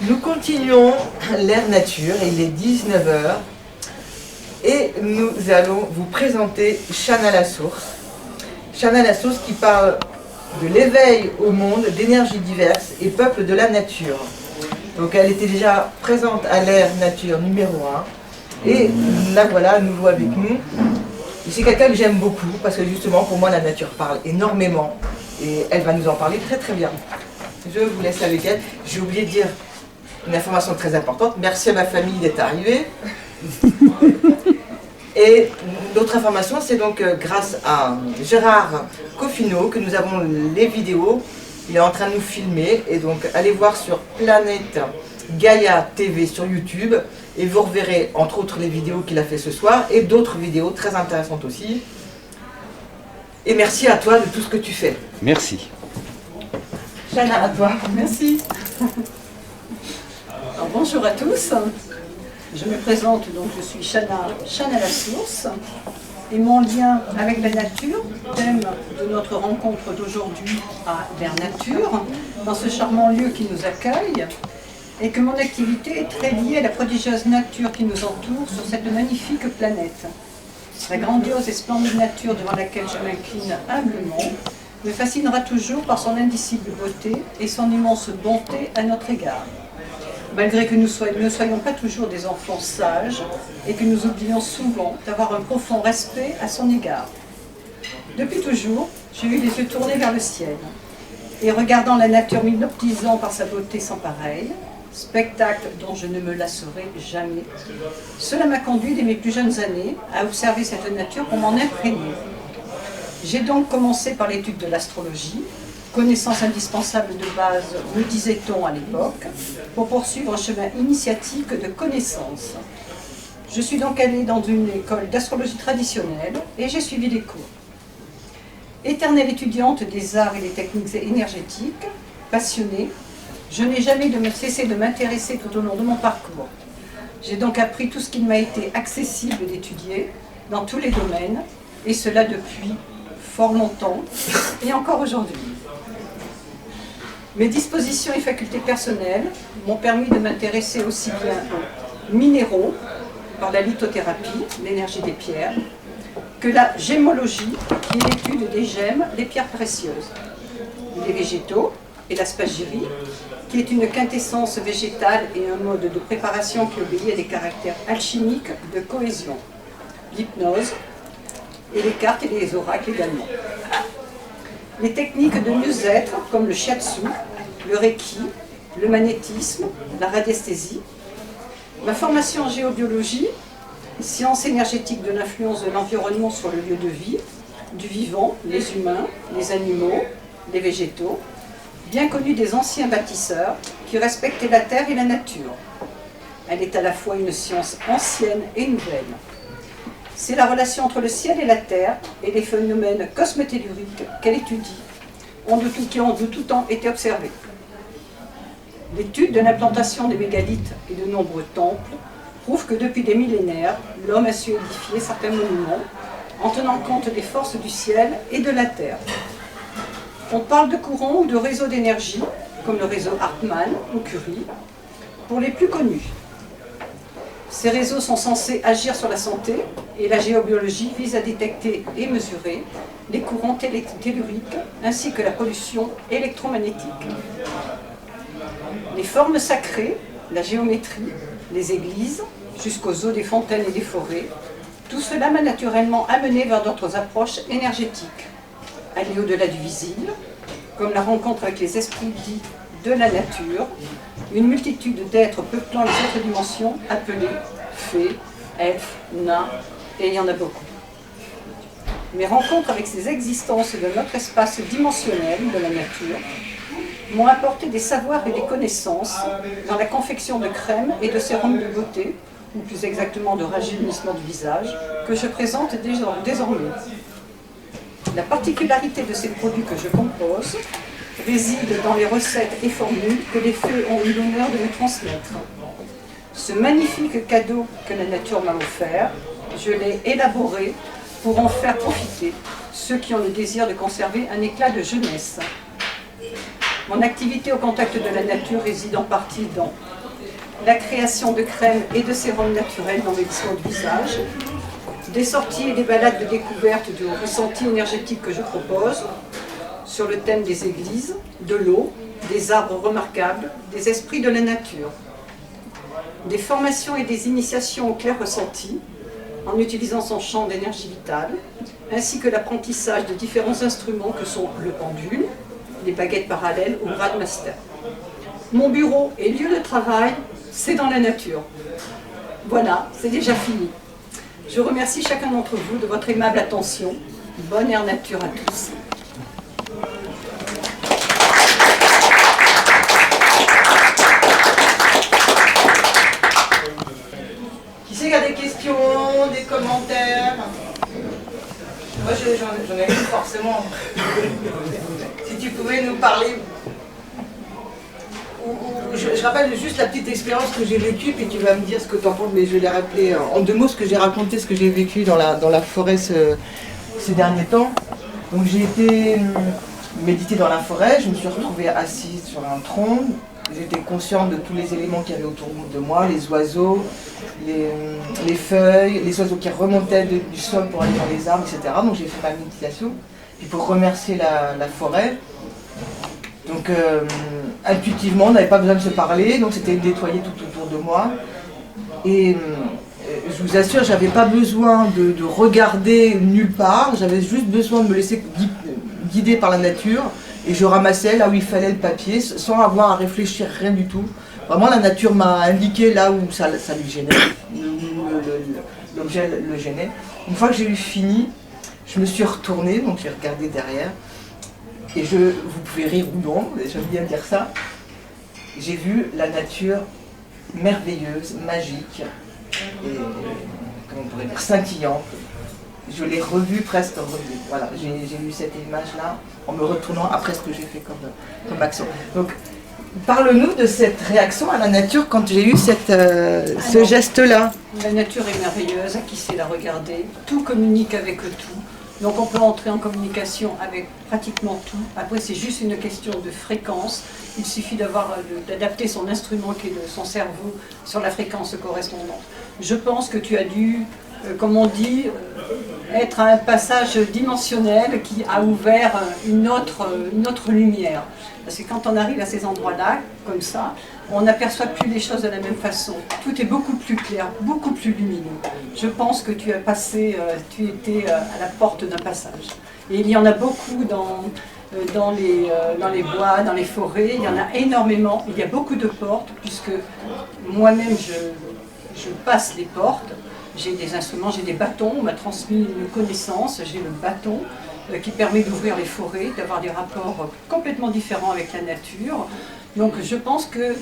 Nous continuons l'Air Nature, il est 19 heures et nous allons vous présenter Chana la Source. Chana la Source qui parle de l'éveil au monde d'énergies diverses et peuples de la nature. Donc elle était déjà présente à l'Air Nature numéro 1 et la voilà à nouveau avec nous. C'est quelqu'un que j'aime beaucoup parce que justement pour moi la nature parle énormément et elle va nous en parler très très bien. Je vous laisse avec elle. J'ai oublié de dire une information très importante. Merci à ma famille d'être arrivée. Et l'autre information, c'est donc grâce à Gérard Coffino que nous avons les vidéos. Il est en train de nous filmer. Et donc allez voir sur Planète Gaïa TV sur YouTube. Et vous reverrez entre autres les vidéos qu'il a fait ce soir et d'autres vidéos très intéressantes aussi. Et merci à toi de tout ce que tu fais. Merci. Chana, à toi. Merci. Alors, bonjour à tous. Je me présente, donc je suis Chana la Source. Et mon lien avec la nature, thème de notre rencontre d'aujourd'hui à l'Air Nature, dans ce charmant lieu qui nous accueille, et que mon activité est très liée à la prodigieuse nature qui nous entoure sur cette magnifique planète. La grandiose et splendide nature devant laquelle je m'incline humblement me fascinera toujours par son indicible beauté et son immense bonté à notre égard. Malgré que nous ne soyons pas toujours des enfants sages et que nous oublions souvent d'avoir un profond respect à son égard. Depuis toujours, j'ai eu les yeux tournés vers le ciel et regardant la nature m'hypnotisant par sa beauté sans pareille, spectacle dont je ne me lasserai jamais, cela m'a conduit dès mes plus jeunes années à observer cette nature pour m'en imprégner. J'ai donc commencé par l'étude de l'astrologie, connaissance indispensable de base, me disait-on à l'époque, pour poursuivre un chemin initiatique de connaissances. Je suis donc allée dans une école d'astrologie traditionnelle et j'ai suivi les cours. Éternelle étudiante des arts et des techniques énergétiques, passionnée, je n'ai jamais cessé de m'intéresser tout au long de mon parcours. J'ai donc appris tout ce qu'il m'a été accessible d'étudier dans tous les domaines, et cela depuis fort longtemps, et encore aujourd'hui. Mes dispositions et facultés personnelles m'ont permis de m'intéresser aussi bien aux minéraux, par la lithothérapie, l'énergie des pierres, que la gémologie, qui est l'étude des gemmes, des pierres précieuses, les végétaux et la spagyrie, qui est une quintessence végétale et un mode de préparation qui obéit à des caractères alchimiques de cohésion, l'hypnose et les cartes et les oracles également. Les techniques de mieux-être comme le shiatsu, le reiki, le magnétisme, la radiesthésie, ma formation en géobiologie, sciences énergétiques de l'influence de l'environnement sur le lieu de vie, du vivant, les humains, les animaux, les végétaux, bien connue des anciens bâtisseurs qui respectaient la terre et la nature. Elle est à la fois une science ancienne et nouvelle. C'est la relation entre le ciel et la terre et les phénomènes cosmotelluriques qu'elle étudie, qui ont de tout temps été observés. L'étude de l'implantation des mégalithes et de nombreux temples prouve que depuis des millénaires, l'homme a su édifier certains monuments en tenant compte des forces du ciel et de la terre. On parle de courants ou de réseaux d'énergie, comme le réseau Hartmann ou Curie, pour les plus connus. Ces réseaux sont censés agir sur la santé et la géobiologie vise à détecter et mesurer les courants telluriques ainsi que la pollution électromagnétique. Les formes sacrées, la géométrie, les églises, jusqu'aux eaux des fontaines et des forêts, tout cela m'a naturellement amené vers d'autres approches énergétiques. Aller au-delà du visible, comme la rencontre avec les esprits dits de la nature, une multitude d'êtres peuplant les autres dimensions, appelés fées, elfes, nains, et il y en a beaucoup. Mes rencontres avec ces existences de notre espace dimensionnel de la nature m'ont apporté des savoirs et des connaissances dans la confection de crèmes et de sérums de beauté, ou plus exactement de rajeunissement du visage, que je présente désormais. La particularité de ces produits que je compose réside dans les recettes et formules que les fées ont eu l'honneur de me transmettre. Ce magnifique cadeau que la nature m'a offert, je l'ai élaboré pour en faire profiter ceux qui ont le désir de conserver un éclat de jeunesse. Mon activité au contact de la nature réside en partie dans la création de crèmes et de sérums naturels d'embellissement du visage, des sorties et des balades de découverte du ressenti énergétique que je propose, sur le thème des églises, de l'eau, des arbres remarquables, des esprits de la nature, des formations et des initiations au clair ressenti, en utilisant son champ d'énergie vitale, ainsi que l'apprentissage de différents instruments que sont le pendule, les baguettes parallèles ou Grandmaster. Mon bureau et lieu de travail, c'est dans la nature. Voilà, c'est déjà fini. Je remercie chacun d'entre vous de votre aimable attention. Bonne air nature à tous. Qui c'est qui a des questions, des commentaires? Moi j'en ai plus forcément. Si tu pouvais nous parler. Je rappelle juste la petite expérience que j'ai vécue, puis tu vas me dire ce que tu en penses, mais je vais les rappeler en 2 mots ce que j'ai raconté, ce que j'ai vécu dans la forêt ces derniers temps. Donc j'ai été méditer dans la forêt, je me suis retrouvée assise sur un tronc, j'étais consciente de tous les éléments qu'il y avait autour de moi, les oiseaux, les feuilles, les oiseaux qui remontaient du sol pour aller dans les arbres, etc. Donc j'ai fait ma méditation, puis pour remercier la forêt. Donc intuitivement, on n'avait pas besoin de se parler, donc c'était nettoyer tout autour de moi. Et je vous assure, j'avais pas besoin de regarder nulle part, j'avais juste besoin de me laisser guider par la nature. Et je ramassais là où il fallait le papier, sans avoir à réfléchir, rien du tout. Vraiment, la nature m'a indiqué là où ça lui gênait, l'objet le gênait. Une fois que j'ai eu fini, je me suis retournée, donc j'ai regardé derrière. Et vous pouvez rire ou non, j'aime bien dire ça, j'ai vu la nature merveilleuse, magique, et comment on pourrait dire, scintillante. Je l'ai revue presque revue. Voilà, j'ai eu cette image-là en me retournant après ce que j'ai fait comme action. Donc, parle-nous de cette réaction à la nature quand j'ai eu ce geste-là. La nature est merveilleuse, à qui sait la regarder, tout communique avec tout. Donc on peut entrer en communication avec pratiquement tout. Après c'est juste une question de fréquence. Il suffit d'adapter son instrument qui est son cerveau sur la fréquence correspondante. Je pense que tu as dû, comme on dit, être à un passage dimensionnel qui a ouvert une autre lumière. Parce que quand on arrive à ces endroits-là, comme ça, on n'aperçoit plus les choses de la même façon. Tout est beaucoup plus clair, beaucoup plus lumineux. Je pense que tu étais à la porte d'un passage. Et il y en a beaucoup dans les bois, dans les forêts, il y en a énormément. Il y a beaucoup de portes, puisque moi-même je passe les portes. J'ai des instruments, j'ai des bâtons, on m'a transmis une connaissance, j'ai le bâton qui permet d'ouvrir les forêts, d'avoir des rapports complètement différents avec la nature. Donc je pense que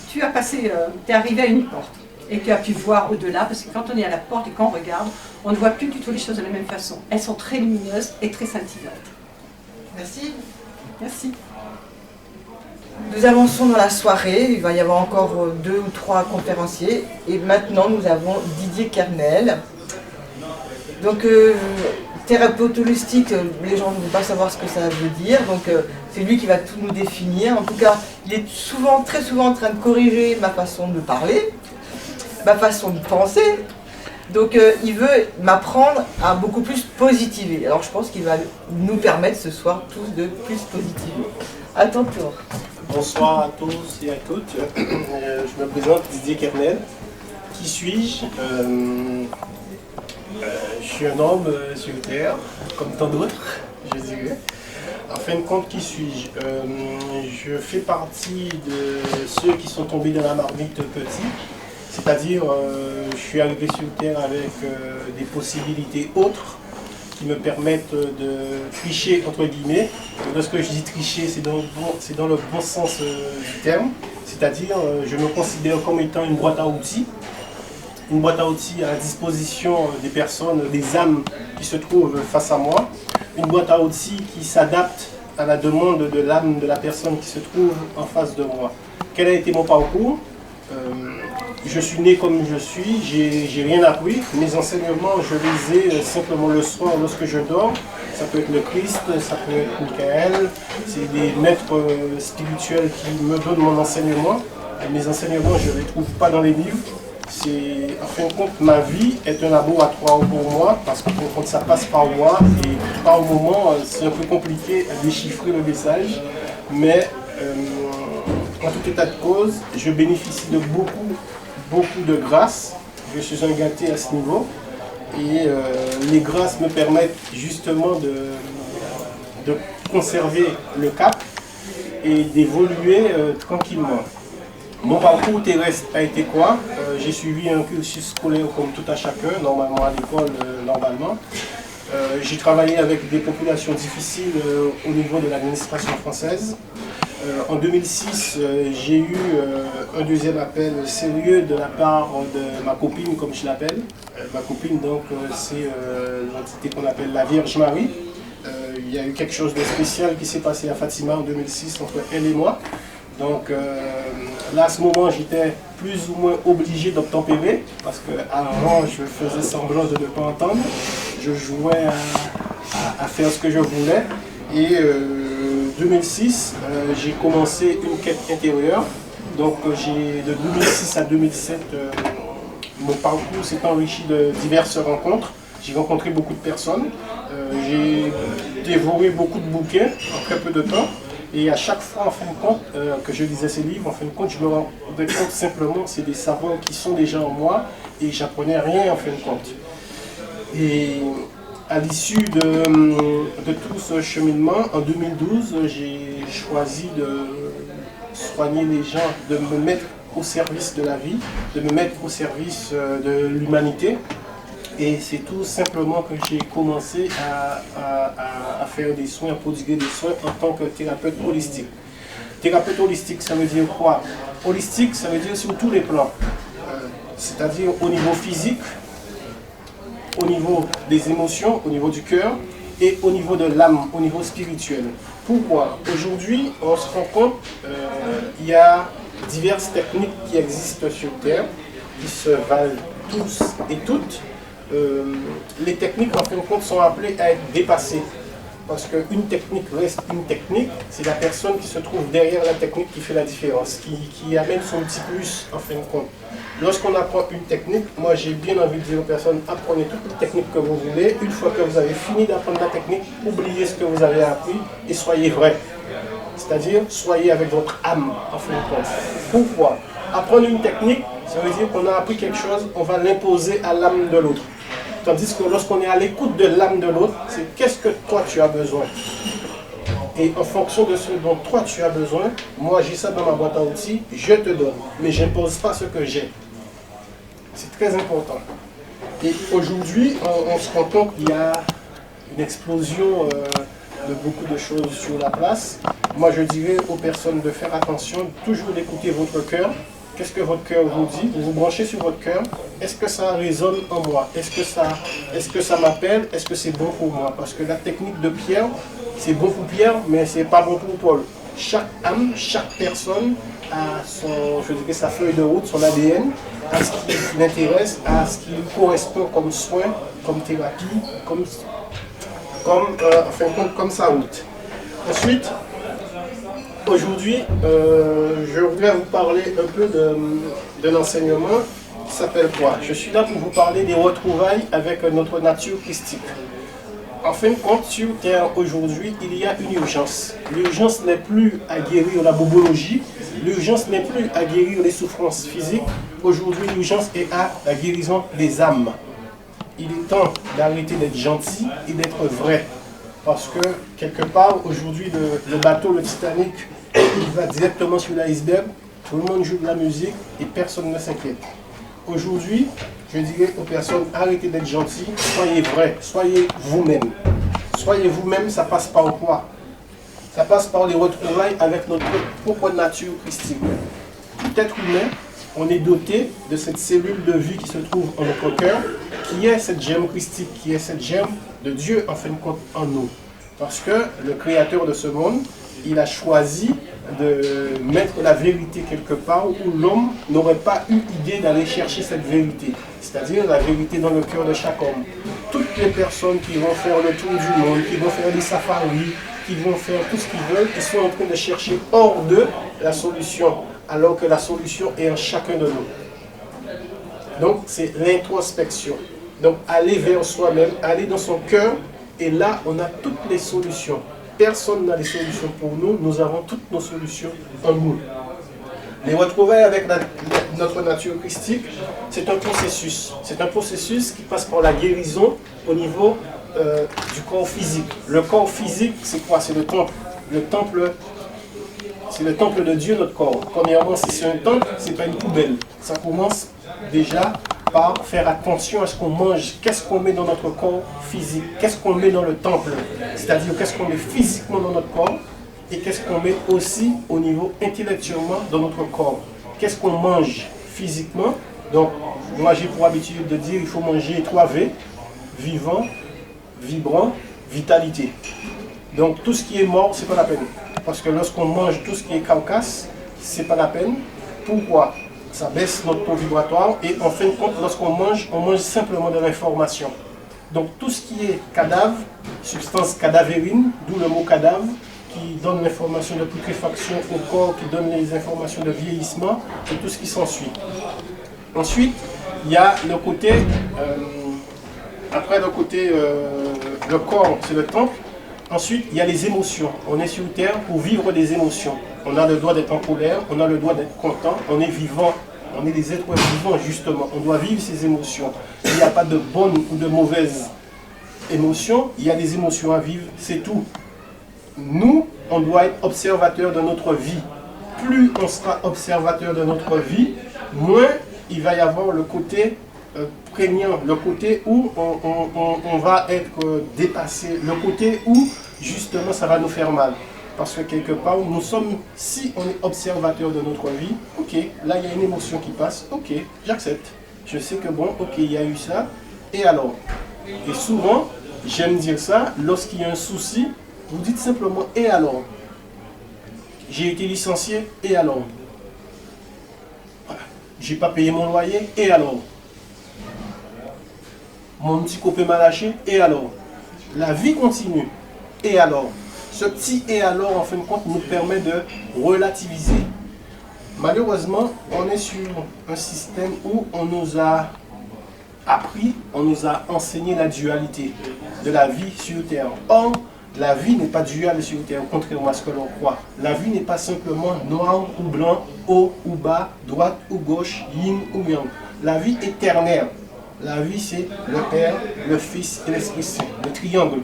tu es arrivé à une porte et tu as pu voir au-delà, parce que quand on est à la porte et qu'on regarde, on ne voit plus du tout les choses de la même façon. Elles sont très lumineuses et très scintillantes. Merci. Merci. Nous avançons dans la soirée, il va y avoir encore 2 ou 3 conférenciers. Et maintenant, nous avons Didier Kernel. Donc, thérapeute holistique, les gens ne vont pas savoir ce que ça veut dire. Donc, c'est lui qui va tout nous définir. En tout cas, il est très souvent en train de corriger ma façon de parler, ma façon de penser. Donc, il veut m'apprendre à beaucoup plus positiver. Alors, je pense qu'il va nous permettre ce soir tous de plus positiver. À ton tour. Bonsoir à tous et à toutes. Je me présente Didier Kernel. Qui suis-je? Je suis un homme sur Terre, comme tant d'autres, je dirais. En fin de compte, qui suis-je? Je fais partie de ceux qui sont tombés dans la marmite petit. C'est-à-dire, je suis arrivé sur Terre avec des possibilités autres qui me permettent de tricher, entre guillemets. Lorsque je dis tricher, c'est dans le bon sens du terme. C'est-à-dire, je me considère comme étant une boîte à outils. Une boîte à outils à la disposition des personnes, des âmes qui se trouvent face à moi. Une boîte à outils qui s'adapte à la demande de l'âme de la personne qui se trouve en face de moi. Quel a été mon parcours? Je suis né comme je suis, j'ai rien appris. Mes enseignements, je les ai simplement le soir lorsque je dors. Ça peut être le Christ, ça peut être Michael. C'est des maîtres spirituels qui me donnent mon enseignement. Mes enseignements, je ne les trouve pas dans les livres. En fin de compte, ma vie est un laboratoire pour moi, parce qu'en fin de compte, ça passe par moi, et par moment, c'est un peu compliqué à déchiffrer le message, mais en tout état de cause, je bénéficie de beaucoup de grâces. Je suis un gâté à ce niveau, et les grâces me permettent justement de conserver le cap et d'évoluer tranquillement. Mon parcours terrestre a été quoi? J'ai suivi un cursus scolaire comme tout à chacun, normalement à l'école, normalement. J'ai travaillé avec des populations difficiles au niveau de l'administration française. En 2006, j'ai eu un deuxième appel sérieux de la part de ma copine, comme je l'appelle. Ma copine, donc, c'est l'entité qu'on appelle la Vierge Marie. Il y a eu quelque chose de spécial qui s'est passé à Fatima en 2006 entre elle et moi. Donc là, à ce moment, j'étais plus ou moins obligé d'obtempérer parce qu'avant, je faisais semblant de ne pas entendre. Je jouais à faire ce que je voulais. Et 2006, j'ai commencé une quête intérieure. Donc de 2006 à 2007, mon parcours s'est enrichi de diverses rencontres. J'ai rencontré beaucoup de personnes. J'ai dévoré beaucoup de bouquins en très peu de temps. Et à chaque fois, en fin de compte, que je lisais ces livres, en fin de compte, je me rendais compte simplement que c'est des savoirs qui sont déjà en moi et j'apprenais rien en fin de compte. Et à l'issue de tout ce cheminement, en 2012, j'ai choisi de soigner les gens, de me mettre au service de la vie, de me mettre au service de l'humanité. Et c'est tout simplement que j'ai commencé à faire des soins, à prodiguer des soins en tant que thérapeute holistique. Thérapeute holistique, ça veut dire quoi? Holistique, ça veut dire sur tous les plans. C'est-à-dire au niveau physique, au niveau des émotions, au niveau du cœur et au niveau de l'âme, au niveau spirituel. Pourquoi? Aujourd'hui, on se rend compte qu'il y a diverses techniques qui existent sur Terre, qui se valent tous et toutes. Les techniques en fin de compte sont appelées à être dépassées parce qu'une technique reste une technique, c'est la personne qui se trouve derrière la technique qui fait la différence, qui amène son petit plus en fin de compte. Lorsqu'on apprend une technique, moi j'ai bien envie de dire aux personnes, apprenez toutes les techniques que vous voulez, une fois que vous avez fini d'apprendre la technique, oubliez ce que vous avez appris et soyez vrai, c'est-à-dire soyez avec votre âme en fin de compte. Pourquoi? Apprendre une technique, ça veut dire qu'on a appris quelque chose, on va l'imposer à l'âme de l'autre. Tandis que lorsqu'on est à l'écoute de l'âme de l'autre, c'est qu'est-ce que toi tu as besoin. Et en fonction de ce dont toi tu as besoin, moi j'ai ça dans ma boîte à outils, je te donne, mais je n'impose pas ce que j'ai. C'est très important. Et aujourd'hui, on se rend compte qu'il y a une explosion de beaucoup de choses sur la place. Moi je dirais aux personnes de faire attention, toujours d'écouter votre cœur. Qu'est-ce que votre cœur vous dit? Vous vous branchez sur votre cœur. Est-ce que ça résonne en moi? Est-ce que ça m'appelle? Est-ce que c'est bon pour moi? Parce que la technique de Pierre, c'est bon pour Pierre, mais c'est pas bon pour Paul. Chaque âme, chaque personne a sa feuille de route, son ADN, à ce qui l'intéresse, à ce qui lui correspond comme soin, comme thérapie, comme sa route. Ensuite, aujourd'hui, je voudrais vous parler un peu de l'enseignement qui s'appelle quoi? Je suis là pour vous parler des retrouvailles avec notre nature christique. En fin de compte, sur Terre aujourd'hui, il y a une urgence. L'urgence n'est plus à guérir la bobologie, l'urgence n'est plus à guérir les souffrances physiques. Aujourd'hui, l'urgence est à la guérison des âmes. Il est temps d'arrêter d'être gentil et d'être vrai. Parce que, quelque part, aujourd'hui, le bateau, le Titanic, il va directement sur l'iceberg, tout le monde joue de la musique et personne ne s'inquiète. Aujourd'hui, je dirais aux personnes, arrêtez d'être gentils, soyez vrais, soyez vous-même. Soyez vous-même, ça passe par quoi? Ça passe par les retrouvailles avec notre propre nature christique. Tout être humain, on est doté de cette cellule de vie qui se trouve en notre cœur, qui est cette germe christique, qui est cette germe de Dieu en fin de compte en nous. Parce que le créateur de ce monde, il a choisi de mettre la vérité quelque part où l'homme n'aurait pas eu idée d'aller chercher cette vérité. C'est-à-dire la vérité dans le cœur de chaque homme. Toutes les personnes qui vont faire le tour du monde, qui vont faire des safaris, qui vont faire tout ce qu'ils veulent, ils sont en train de chercher hors d'eux la solution alors que la solution est en chacun de nous. Donc, c'est l'introspection. Donc, aller vers soi-même, aller dans son cœur, et là, on a toutes les solutions. Personne n'a les solutions pour nous, nous avons toutes nos solutions en nous. Les retrouvailles avec notre nature christique, c'est un processus. C'est un processus qui passe par la guérison au niveau du corps physique. Le corps physique, c'est quoi? C'est le temple. Le temple, c'est le temple de Dieu, notre corps. Premièrement, si c'est un temple, c'est pas une poubelle. Ça commence déjà par faire attention à ce qu'on mange, qu'est-ce qu'on met dans notre corps physique, qu'est-ce qu'on met dans le temple, c'est-à-dire qu'est-ce qu'on met physiquement dans notre corps et qu'est-ce qu'on met aussi au niveau intellectuellement dans notre corps. Qu'est-ce qu'on mange physiquement? Donc, moi j'ai pour habitude de dire il faut manger 3 V, vivant, vibrant, vitalité. Donc tout ce qui est mort, c'est pas la peine. Parce que lorsqu'on mange tout ce qui est carcasse, c'est pas la peine. Pourquoi? Ça baisse notre taux vibratoire et en fin de compte, lorsqu'on mange, on mange simplement de l'information. Donc tout ce qui est cadavre, substance cadavérine, d'où le mot cadavre, qui donne l'information de putréfaction au corps, qui donne les informations de vieillissement, et tout ce qui s'ensuit. Ensuite, il y a le côté, le corps, c'est le temple. Ensuite, il y a les émotions. On est sur Terre pour vivre des émotions. On a le droit d'être en colère, on a le droit d'être content, on est vivant, on est des êtres vivants justement. On doit vivre ces émotions. Il n'y a pas de bonnes ou de mauvaises émotions, il y a des émotions à vivre, c'est tout. Nous, on doit être observateur de notre vie. Plus on sera observateur de notre vie, moins il va y avoir le côté prégnant, le côté où on va être dépassé, le côté où justement ça va nous faire mal. Parce que quelque part, nous sommes, si on est observateur de notre vie, ok, là il y a une émotion qui passe, ok, j'accepte. Je sais que bon, ok, il y a eu ça, et alors? Et souvent, j'aime dire ça, lorsqu'il y a un souci, vous dites simplement, et alors? J'ai été licencié, et alors? Voilà. J'ai pas payé mon loyer, et alors? Mon petit copain m'a lâché, et alors? La vie continue, et alors? Ce petit et alors, en fin de compte, nous permet de relativiser. Malheureusement, on est sur un système où on nous a appris, on nous a enseigné la dualité de la vie sur Terre. Or, la vie n'est pas duale sur Terre, contrairement à ce que l'on croit. La vie n'est pas simplement noir ou blanc, haut ou bas, droite ou gauche, yin ou yang. La vie est ternaire. La vie, c'est le Père, le Fils et l'Esprit Saint, le triangle.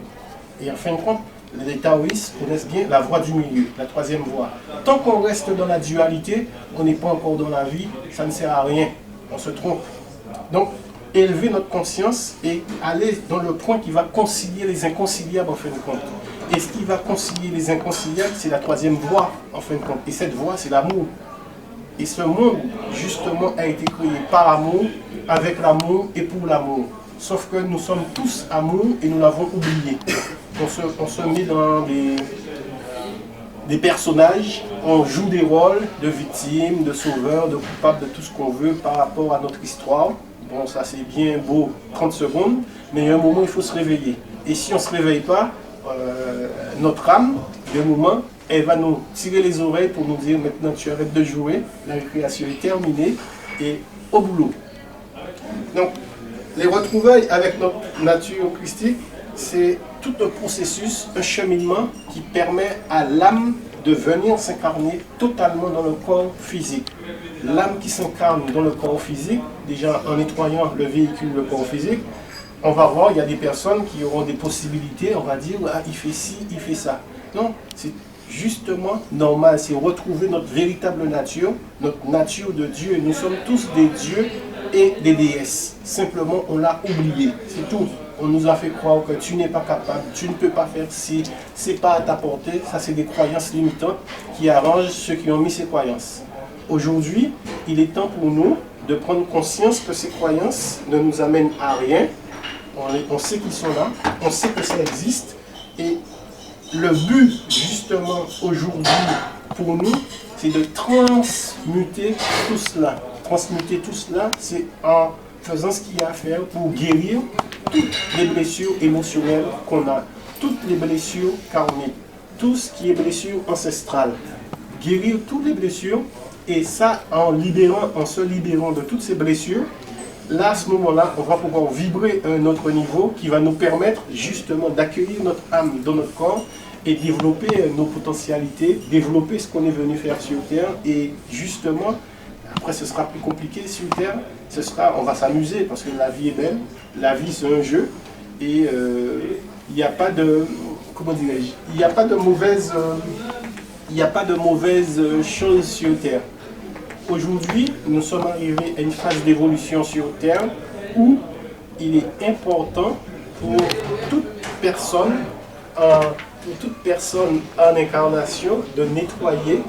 Et en fin de compte, les taoïstes connaissent bien la voie du milieu, la troisième voie. Tant qu'on reste dans la dualité, on n'est pas encore dans la vie, ça ne sert à rien, on se trompe. Donc, élever notre conscience et aller dans le point qui va concilier les inconciliables en fin de compte. Et ce qui va concilier les inconciliables, c'est la troisième voie en fin de compte. Et cette voie, c'est l'amour. Et ce monde, justement, a été créé par amour, avec l'amour et pour l'amour. Sauf que nous sommes tous amour et nous l'avons oublié. On se met dans des personnages, on joue des rôles de victimes, de sauveurs, de coupables, de tout ce qu'on veut par rapport à notre histoire. Bon, ça c'est bien beau, 30 secondes, mais il y a un moment il faut se réveiller. Et si on ne se réveille pas, notre âme, de moment, elle va nous tirer les oreilles pour nous dire maintenant tu arrêtes de jouer, la récréation est terminée et au boulot. Donc, les retrouvailles avec notre nature christique, c'est tout un processus, un cheminement qui permet à l'âme de venir s'incarner totalement dans le corps physique. L'âme qui s'incarne dans le corps physique, déjà en nettoyant le véhicule, le corps physique, on va voir, il y a des personnes qui auront des possibilités, on va dire, ah, il fait ci, il fait ça. Non, c'est justement normal, c'est retrouver notre véritable nature de Dieu. Nous sommes tous des dieux et des déesses. Simplement, on l'a oublié, c'est tout. On nous a fait croire que tu n'es pas capable, tu ne peux pas faire ci, c'est pas à ta portée. Ça, c'est des croyances limitantes qui arrangent ceux qui ont mis ces croyances. Aujourd'hui, il est temps pour nous de prendre conscience que ces croyances ne nous amènent à rien. On sait qu'ils sont là, on sait que ça existe. Et le but, justement, aujourd'hui, pour nous, c'est de transmuter tout cela. Transmuter tout cela, c'est en faisant ce qu'il y a à faire pour guérir toutes les blessures émotionnelles qu'on a, toutes les blessures karmiques, tout ce qui est blessure ancestrale. Guérir toutes les blessures Et ça, en se libérant de toutes ces blessures, là, à ce moment-là, on va pouvoir vibrer à un autre niveau qui va nous permettre justement d'accueillir notre âme dans notre corps et développer nos potentialités, développer ce qu'on est venu faire sur Terre. Et justement, après ce sera plus compliqué sur Terre, on va s'amuser parce que la vie est belle, la vie c'est un jeu et il n'y a pas de, comment dirais-je, il n'y a pas de mauvaises choses sur Terre. Aujourd'hui, nous sommes arrivés à une phase d'évolution sur Terre où il est important pour toute personne en incarnation de nettoyer,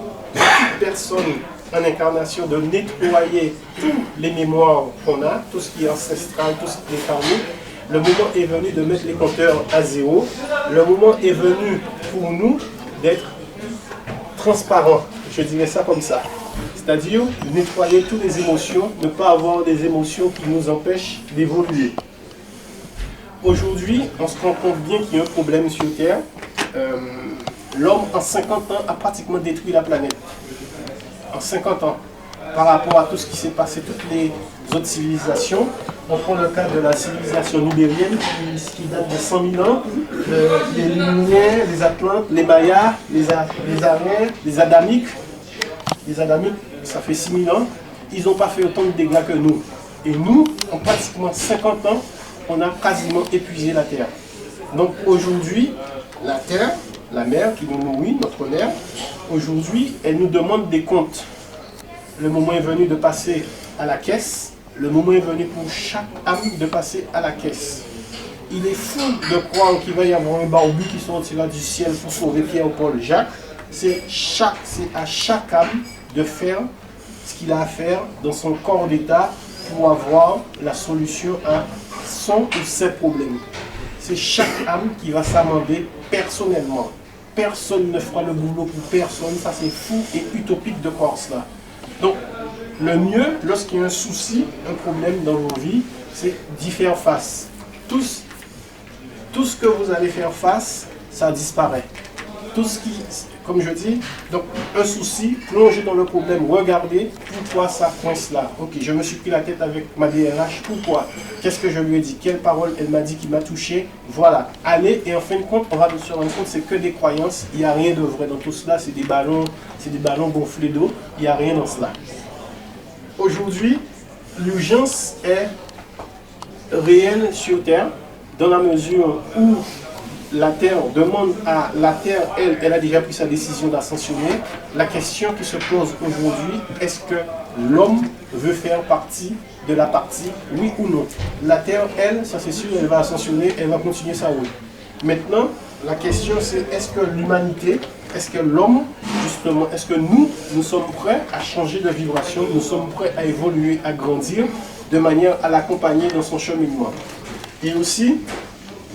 toutes les mémoires qu'on a, tout ce qui est ancestral, tout ce qui est karmique. Le moment est venu de mettre les compteurs à zéro. Le moment est venu pour nous d'être transparents. Je dirais ça comme ça. C'est-à-dire nettoyer toutes les émotions, ne pas avoir des émotions qui nous empêchent d'évoluer. Aujourd'hui, on se rend compte bien qu'il y a un problème sur Terre. L'homme, en 50 ans, a pratiquement détruit la planète. En 50 ans, par rapport à tout ce qui s'est passé, toutes les autres civilisations. On prend le cas de la civilisation numérienne qui date de 100 000 ans. Les Lumières, les Atlantes, les Mayas, les Ariens, les Adamiques. Les Adamiques, ça fait 6 000 ans. Ils n'ont pas fait autant de dégâts que nous. Et nous, en pratiquement 50 ans, on a quasiment épuisé la Terre. Donc aujourd'hui, la Terre, la mère qui nous nourrit, notre mère, aujourd'hui, elle nous demande des comptes. Le moment est venu de passer à la caisse. Le moment est venu pour chaque âme de passer à la caisse. Il est fou de croire qu'il va y avoir un barbu qui sortira du ciel pour sauver Pierre, Paul, Jacques. C'est à chaque âme de faire ce qu'il a à faire dans son corps d'état pour avoir la solution à son ou ses problèmes. C'est chaque âme qui va s'amender personnellement. Personne ne fera le boulot pour personne. Ça, c'est fou et utopique de croire cela. Donc, le mieux, lorsqu'il y a un souci, un problème dans vos vies, c'est d'y faire face. Tout ce que vous allez faire face, ça disparaît. Tout ce qui, comme je dis, donc un souci, plongez dans le problème, regardez pourquoi ça coince là. Ok, je me suis pris la tête avec ma DRH, pourquoi? Qu'est-ce que je lui ai dit? Quelle parole elle m'a dit qui m'a touché? Voilà, allez, et en fin de compte, on va se rendre compte, c'est que des croyances, il n'y a rien de vrai dans tout cela, c'est des ballons gonflés d'eau, il n'y a rien dans cela. Aujourd'hui, l'urgence est réelle sur Terre, dans la mesure où la Terre demande à la Terre, elle a déjà pris sa décision d'ascensionner. La question qui se pose aujourd'hui, est-ce que l'homme veut faire partie de la partie, oui ou non? La Terre, elle, ça c'est sûr, elle va ascensionner, elle va continuer sa route. Maintenant, la question c'est, est-ce que l'humanité, est-ce que l'homme, justement, est-ce que nous sommes prêts à changer de vibration, nous sommes prêts à évoluer, à grandir, de manière à l'accompagner dans son cheminement? Et aussi,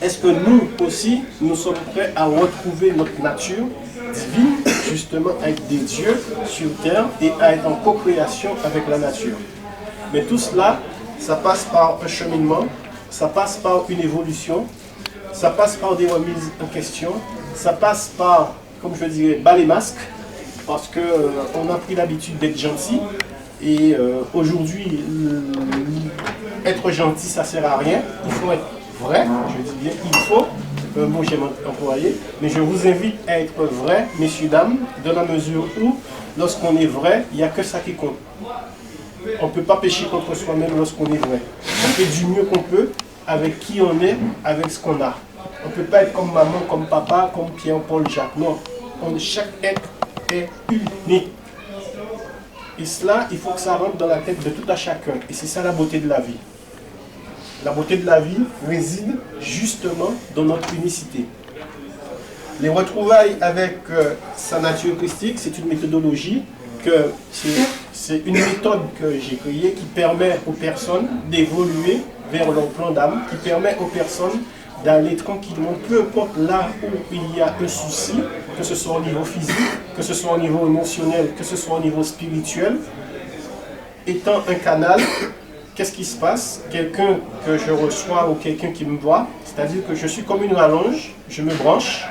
est-ce que nous aussi, nous sommes prêts à retrouver notre nature divine, justement à être des dieux sur Terre et à être en co-création avec la nature? Mais tout cela, ça passe par un cheminement, ça passe par une évolution, ça passe par des remises en question, ça passe par, comme je dirais, bas les masques, parce qu'on a pris l'habitude d'être gentil, et aujourd'hui, être gentil, ça ne sert à rien, il faut être vrai, je dis bien il faut, c'est un mot que j'aime employer, mais je vous invite à être vrai, messieurs, dames, dans la mesure où, lorsqu'on est vrai, il n'y a que ça qui compte. On ne peut pas pécher contre soi-même lorsqu'on est vrai. On fait du mieux qu'on peut avec qui on est, avec ce qu'on a. On ne peut pas être comme maman, comme papa, comme Pierre, Paul, Jacques. Non, chaque être est unique. Et cela, il faut que ça rentre dans la tête de tout à chacun. Et c'est ça la beauté de la vie. La beauté de la vie réside justement dans notre unicité. Les retrouvailles avec sa nature christique, c'est une méthodologie c'est une méthode que j'ai créée qui permet aux personnes d'évoluer vers leur plan d'âme, qui permet aux personnes d'aller tranquillement, peu importe là où il y a un souci, que ce soit au niveau physique, que ce soit au niveau émotionnel, que ce soit au niveau spirituel, étant un canal. Qu'est-ce qui se passe? Quelqu'un que je reçois ou quelqu'un qui me voit, c'est-à-dire que je suis comme une rallonge, je me branche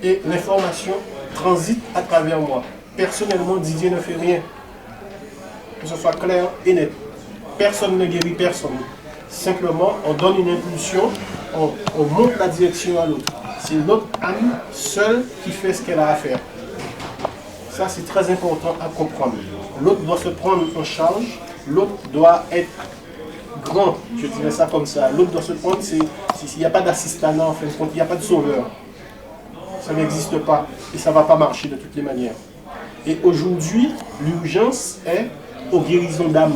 et l'information transite à travers moi. Personnellement, Didier ne fait rien. que ce soit clair et net. Personne ne guérit personne. Simplement, on donne une impulsion, on montre la direction à l'autre. C'est notre âme seule qui fait ce qu'elle a à faire. Ça, c'est très important à comprendre. L'autre doit se prendre en charge, l'autre doit être grand, je dirais ça comme ça. L'autre doit se prendre, s'il n'y a pas d'assistanat, en fin de compte, il n'y a pas de sauveur. Ça n'existe pas et ça ne va pas marcher de toutes les manières. Et aujourd'hui, l'urgence est aux guérisons d'âme.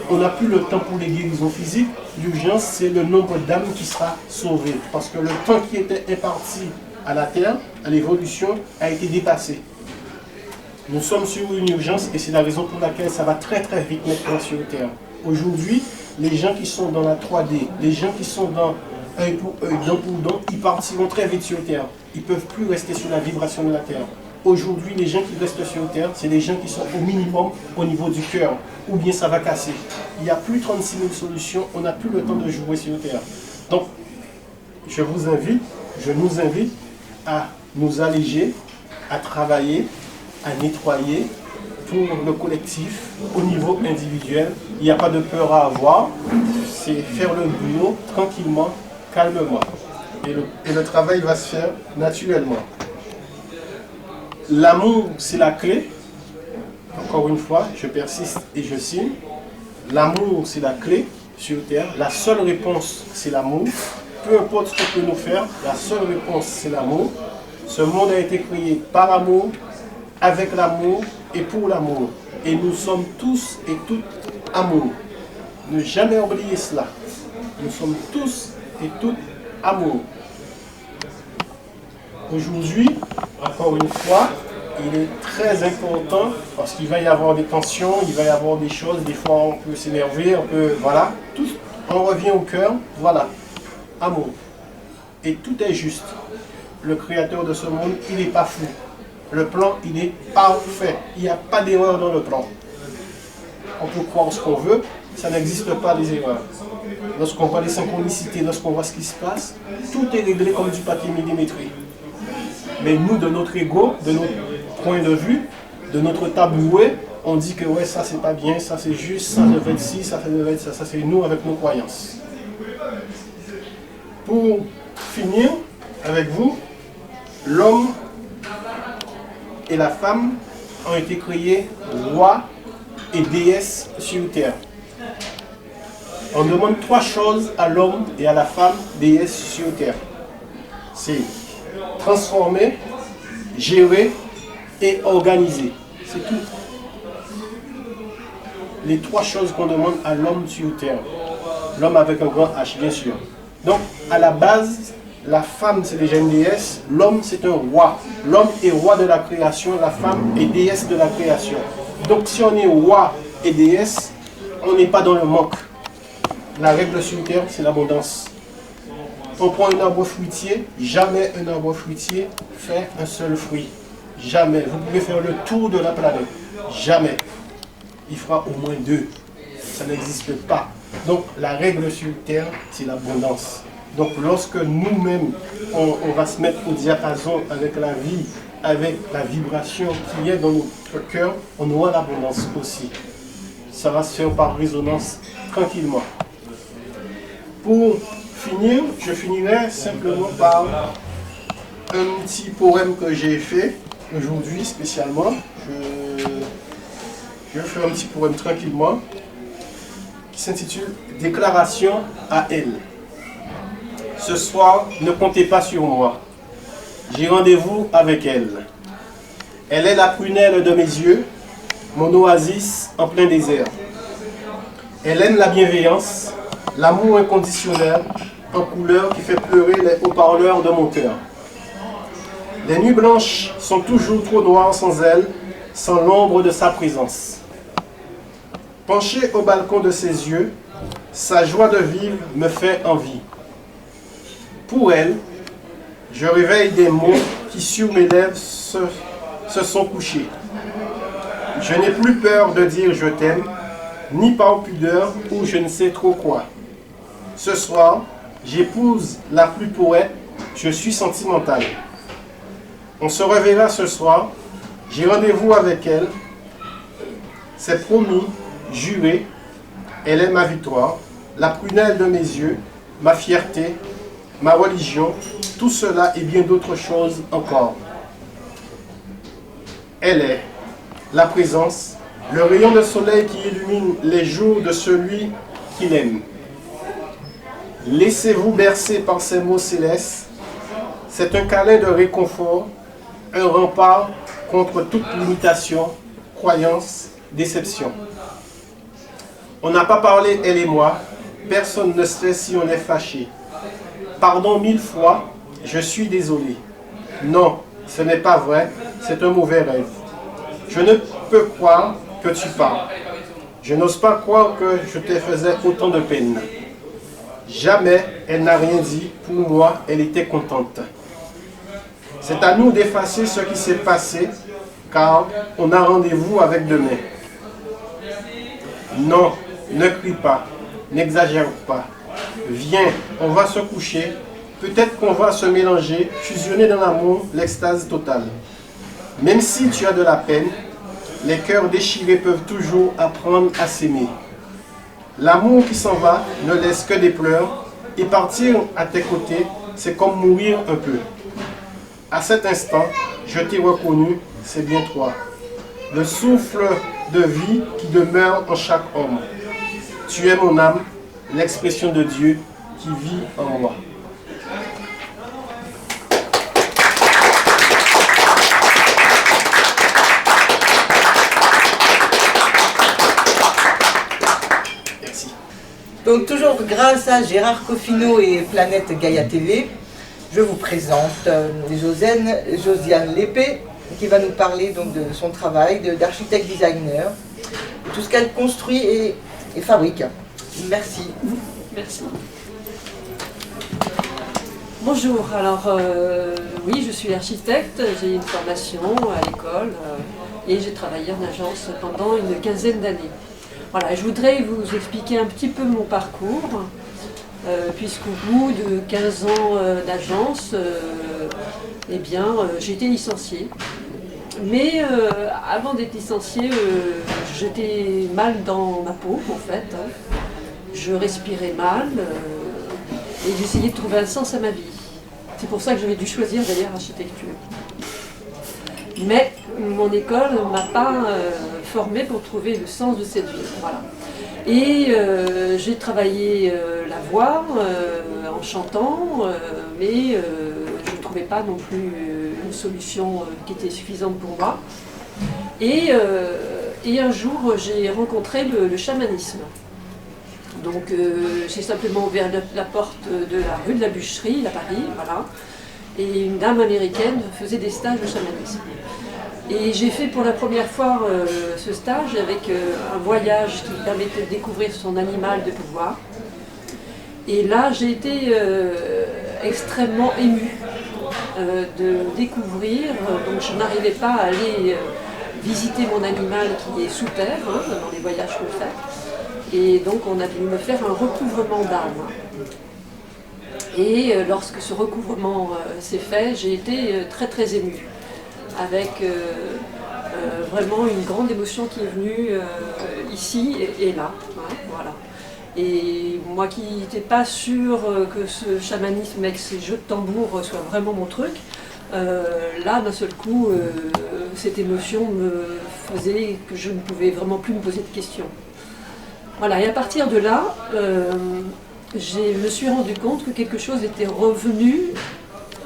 On n'a plus le temps pour les guérisons physiques. L'urgence, c'est le nombre d'âmes qui sera sauvé. Parce que le temps qui était imparti à la Terre, à l'évolution, a été dépassé. Nous sommes sur une urgence et c'est la raison pour laquelle ça va très très vite maintenant sur la Terre. Aujourd'hui, les gens qui sont dans la 3D, les gens qui sont dans œil pour œil, dent pour dent, ils partiront très vite sur Terre. Ils ne peuvent plus rester sur la vibration de la Terre. Aujourd'hui, les gens qui restent sur Terre, c'est les gens qui sont au minimum au niveau du cœur, ou bien ça va casser. Il n'y a plus 36 000 solutions, on n'a plus le temps de jouer sur Terre. Donc, je nous invite à nous alléger, à travailler, à nettoyer pour le collectif, au niveau individuel. Il n'y a pas de peur à avoir, c'est faire le boulot tranquillement, calmement. Et le travail va se faire naturellement. L'amour, c'est la clé. Encore une fois, je persiste et je signe. L'amour, c'est la clé sur Terre. La seule réponse, c'est l'amour. Peu importe ce qu'on peut nous faire, la seule réponse, c'est l'amour. Ce monde a été créé par amour, avec l'amour et pour l'amour. Et nous sommes tous et toutes amour. Ne jamais oublier cela. Nous sommes tous et toutes amour. Aujourd'hui, encore une fois, il est très important parce qu'il va y avoir des tensions, il va y avoir des choses, des fois on peut s'énerver, on peut, voilà, tout, on revient au cœur, voilà, amour. Et tout est juste. Le créateur de ce monde, il n'est pas fou. Le plan, il est parfait. Il n'y a pas d'erreur dans le plan. On peut croire ce qu'on veut, ça n'existe pas les erreurs. Lorsqu'on voit les synchronicités, lorsqu'on voit ce qui se passe, tout est réglé comme du papier millimétré. Mais nous, de notre ego, de notre point de vue, de notre tabouet, on dit que ouais, ça c'est pas bien, ça c'est juste, ça devait être ci, ça devait être ça. Ça c'est nous avec nos croyances. Pour finir avec vous, l'homme et la femme ont été créés rois et déesses sur terre. On demande trois choses à l'homme et à la femme déesse sur terre. C'est transformer, gérer et organiser. C'est tout. Les trois choses qu'on demande à l'homme sur terre. L'homme avec un grand H, bien sûr. Donc, à la base, la femme, c'est déjà une déesse. L'homme, c'est un roi. L'homme est roi de la création. La femme est déesse de la création. Donc, si on est roi et déesse, on n'est pas dans le manque. La règle sur terre, c'est l'abondance. On prend un arbre fruitier, jamais un arbre fruitier fait un seul fruit. Jamais. Vous pouvez faire le tour de la planète. Jamais. Il fera au moins deux. Ça n'existe pas. Donc la règle sur terre, c'est l'abondance. Donc lorsque nous-mêmes, on va se mettre au diapason avec la vie, avec la vibration qui est dans notre cœur, on aura l'abondance aussi. Ça va se faire par résonance tranquillement. Pour finir, je finirai simplement par un petit poème que j'ai fait aujourd'hui spécialement. Je vais faire un petit poème tranquillement qui s'intitule « Déclaration à elle ». Ce soir, ne comptez pas sur moi. J'ai rendez-vous avec elle. Elle est la prunelle de mes yeux, mon oasis en plein désert. Elle aime la bienveillance, l'amour inconditionnel, en couleur qui fait pleurer les haut-parleurs de mon cœur. Les nuits blanches sont toujours trop noires sans elle, sans l'ombre de sa présence. Penché au balcon de ses yeux, sa joie de vivre me fait envie. Pour elle, je réveille des mots qui sur mes lèvres se sont couchés. Je n'ai plus peur de dire je t'aime, ni par pudeur ou je ne sais trop quoi. Ce soir, j'épouse la plus poète, je suis sentimentale. On se reverra ce soir, j'ai rendez-vous avec elle. C'est promis, juré, elle est ma victoire, la prunelle de mes yeux, ma fierté, ma religion, tout cela et bien d'autres choses encore. Elle est la présence, le rayon de soleil qui illumine les jours de celui qu'il aime. Laissez-vous bercer par ces mots célestes. C'est un câlin de réconfort, un rempart contre toute limitation, croyance, déception. On n'a pas parlé, elle et moi. Personne ne sait si on est fâché. Pardon 1000 fois, je suis désolé. Non, ce n'est pas vrai, c'est un mauvais rêve. Je ne peux croire que tu parles. Je n'ose pas croire que je te faisais autant de peine. Jamais elle n'a rien dit. Pour moi, elle était contente. C'est à nous d'effacer ce qui s'est passé, car on a rendez-vous avec demain. Non, ne crie pas, n'exagère pas. Viens, on va se coucher. Peut-être qu'on va se mélanger, fusionner dans l'amour, l'extase totale. Même si tu as de la peine, les cœurs déchirés peuvent toujours apprendre à s'aimer. L'amour qui s'en va ne laisse que des pleurs, et partir à tes côtés, c'est comme mourir un peu. À cet instant, je t'ai reconnu, c'est bien toi. Le souffle de vie qui demeure en chaque homme. Tu es mon âme, l'expression de Dieu qui vit en moi. Donc toujours grâce à Gérard Coffino et Planète Gaïa TV, je vous présente Josiane Lépée, qui va nous parler donc de son travail d'architecte designer, tout ce qu'elle construit et fabrique. Merci. Merci. Bonjour, alors oui, je suis architecte, j'ai une formation à l'école et j'ai travaillé en agence pendant une quinzaine d'années. Voilà, je voudrais vous expliquer un petit peu mon parcours, puisqu'au bout de 15 ans d'agence, eh bien, j'ai été licenciée. Mais avant d'être licenciée, j'étais mal dans ma peau, en fait. Je respirais mal et j'essayais de trouver un sens à ma vie. C'est pour ça que j'avais dû choisir d'ailleurs architecture. Mais mon école ne m'a pas formée pour trouver le sens de cette vie. Voilà. Et j'ai travaillé la voix en chantant, mais je ne trouvais pas non plus une solution qui était suffisante pour moi. Et un jour, j'ai rencontré le chamanisme. Donc j'ai simplement ouvert la porte de la rue de la Bûcherie, à Paris, voilà. Et une dame américaine faisait des stages de chamanisme. Et j'ai fait pour la première fois ce stage avec un voyage qui permettait de découvrir son animal de pouvoir. Et là, j'ai été extrêmement émue de découvrir. Donc je n'arrivais pas à aller visiter mon animal qui est sous terre, hein, dans les voyages qu'on fait. Et donc on a dû me faire un recouvrement d'âme. Et lorsque ce recouvrement s'est fait, j'ai été très très émue, avec vraiment une grande émotion qui est venue ici et là. Hein, voilà. Et moi qui n'étais pas sûre que ce chamanisme avec ces jeux de tambour soit vraiment mon truc, là d'un seul coup, cette émotion me faisait que je ne pouvais vraiment plus me poser de questions. Voilà, et à partir de là, je me suis rendu compte que quelque chose était revenu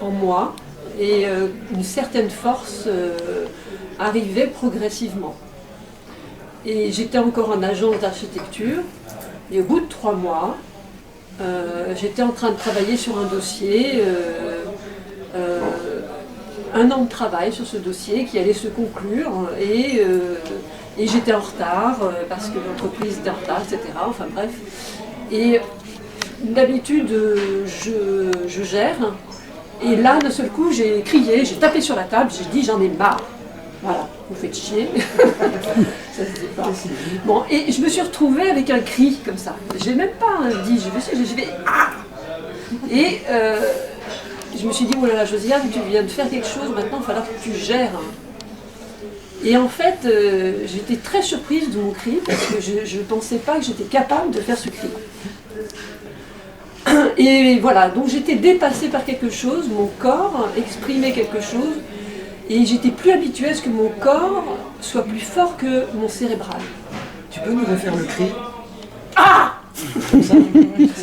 en moi et une certaine force arrivait progressivement. Et j'étais encore en agence d'architecture et au bout de 3 mois, j'étais en train de travailler sur un dossier, 1 an de travail sur ce dossier qui allait se conclure et j'étais en retard parce que l'entreprise était en retard, etc. Enfin bref. Et d'habitude, je gère. Et là, d'un seul coup, j'ai crié, j'ai tapé sur la table, j'ai dit j'en ai marre. Voilà, vous faites chier. Ça se dit pas. Bon, et je me suis retrouvée avec un cri comme ça. Je n'ai même pas dit, je vais ah. Et je me suis dit, oh là là, Josiane, tu viens de faire quelque chose, maintenant il va falloir que tu gères. Et en fait, j'étais très surprise de mon cri, parce que je ne pensais pas que j'étais capable de faire ce cri. Et voilà, donc j'étais dépassée par quelque chose, mon corps exprimait quelque chose, et j'étais plus habituée à ce que mon corps soit plus fort que mon cérébral. Tu peux nous refaire le cri? Ah!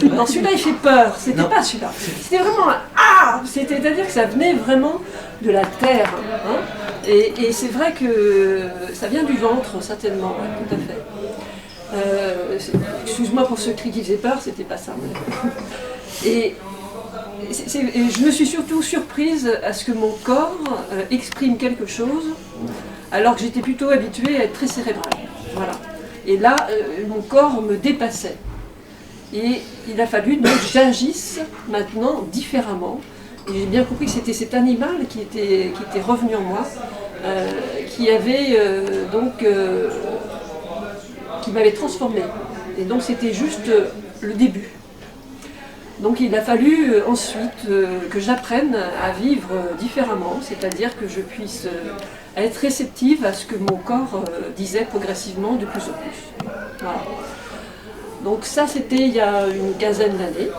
Non, celui-là il fait peur, c'était pas celui-là. C'était vraiment un ah! C'est-à-dire que ça venait vraiment de la terre. Hein, et c'est vrai que ça vient du ventre, certainement, ouais, tout à fait. Excuse-moi pour ce cri qui faisait peur, c'était pas ça. Et je me suis surtout surprise à ce que mon corps exprime quelque chose, alors que j'étais plutôt habituée à être très cérébrale. Voilà. Et là, mon corps me dépassait. Et il a fallu donc que j'agisse maintenant différemment. Et j'ai bien compris que c'était cet animal qui était revenu en moi, qui avait qui m'avait transformée. Et donc c'était juste le début. Donc il a fallu ensuite que j'apprenne à vivre différemment, c'est-à-dire que je puisse être réceptive à ce que mon corps disait progressivement de plus en plus. Voilà. Donc ça c'était il y a une quinzaine d'années.